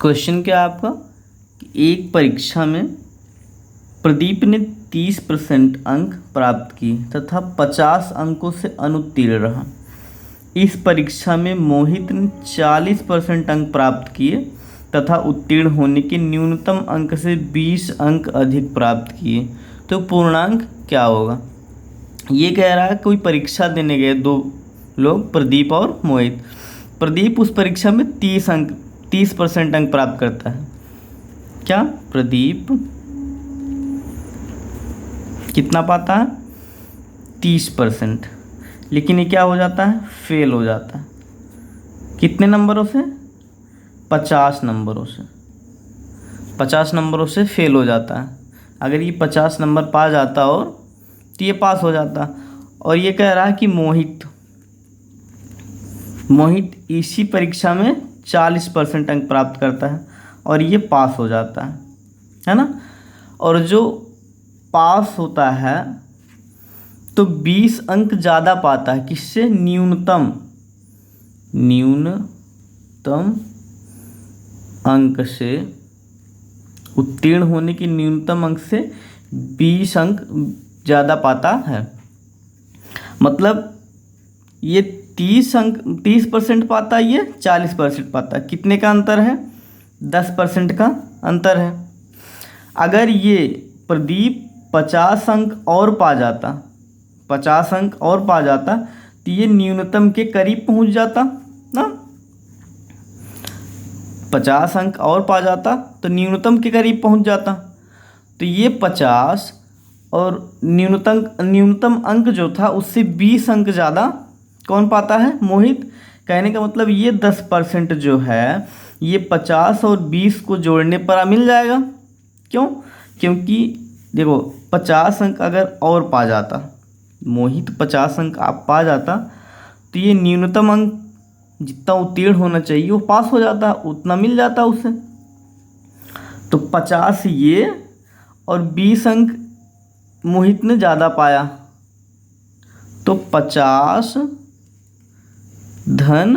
Question क्या है आपका कि एक परीक्षा में प्रदीप ने 30% अंक प्राप्त किए तथा 50 अंकों से अनुत्तीर्ण रहा। इस परीक्षा में मोहित ने 40% अंक प्राप्त किए तथा उत्तीर्ण होने के न्यूनतम अंक से 20 अंक अधिक प्राप्त किए, तो पूर्णांक क्या होगा। ये कह रहा है कोई परीक्षा देने गए दो लोग, प्रदीप और मोहित। प्रदीप उस परीक्षा में 30% अंक प्राप्त करता है। क्या प्रदीप कितना पाता है 30%, लेकिन ये क्या हो जाता है, फेल हो जाता है। कितने नंबरों से, 50 नंबरों से। 50 नंबरों से फेल हो जाता है। अगर ये 50 नंबर पा जाता और तो ये पास हो जाता। और ये कह रहा है कि मोहित इसी परीक्षा में 40% अंक प्राप्त करता है और ये पास हो जाता है ना। और जो पास होता है तो 20 अंक ज़्यादा पाता है, किससे, न्यूनतम अंक से, उत्तीर्ण होने की न्यूनतम अंक से 20 अंक ज़्यादा पाता है। मतलब ये 30% पाता है, ये 40% पाता है। कितने का अंतर है, 10% का अंतर है। अगर ये प्रदीप 50 अंक और पा जाता, 50 अंक और पा जाता तो ये न्यूनतम के करीब पहुंच जाता ना। 50 अंक और पा जाता तो न्यूनतम के करीब पहुंच जाता। तो ये 50 और न्यूनतम अंक जो था उससे 20 अंक ज़्यादा कौन पाता है, मोहित। कहने का मतलब ये 10% जो है ये 50 और 20 को जोड़ने पर मिल जाएगा। क्यों, क्योंकि देखो 50 अंक अगर और पा जाता, मोहित 50 अंक आप पा जाता तो ये न्यूनतम अंक जितना उत्तीर्ण होना चाहिए वो पास हो जाता, उतना मिल जाता उसे। तो 50 ये और 20 अंक मोहित ने ज़्यादा पाया, तो 50 धन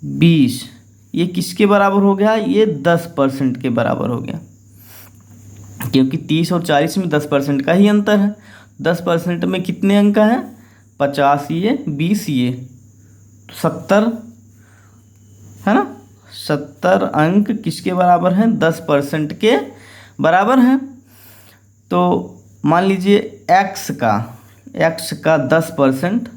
20 ये किसके बराबर हो गया, ये 10% के बराबर हो गया। क्योंकि 30 और 40 में 10% का ही अंतर है। 10% में कितने अंक है, 50 ये 20 ये 70 है ना। 70 अंक किसके बराबर हैं, 10% के बराबर हैं। तो मान लीजिए x का 10%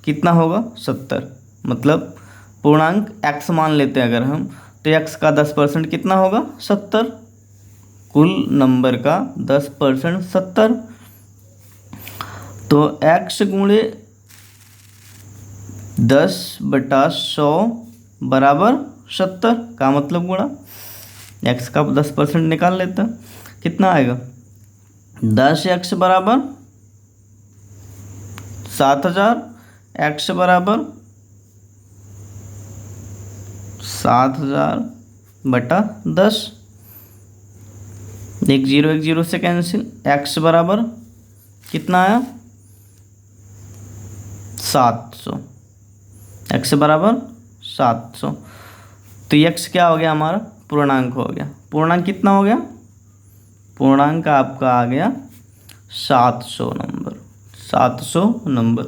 कितना होगा, 70। मतलब पूर्णांक x मान लेते हैं अगर हम, तो x का 10% कितना होगा, 70। कुल नंबर का 10% 70। तो x गुणे 10/100 बराबर 70 का मतलब गुणा x का 10% निकाल लेते हैं, कितना आएगा, 10x बराबर 7000, x बराबर 7000/10। एक जीरो से कैंसिल, x बराबर कितना आया, 700, x बराबर 700। तो x क्या हो गया, हमारा पूर्णांक हो गया। पूर्णांक कितना हो गया, पूर्णांक आपका आ गया 700 नंबर। 700 नंबर,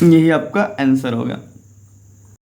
यही आपका आंसर हो गया।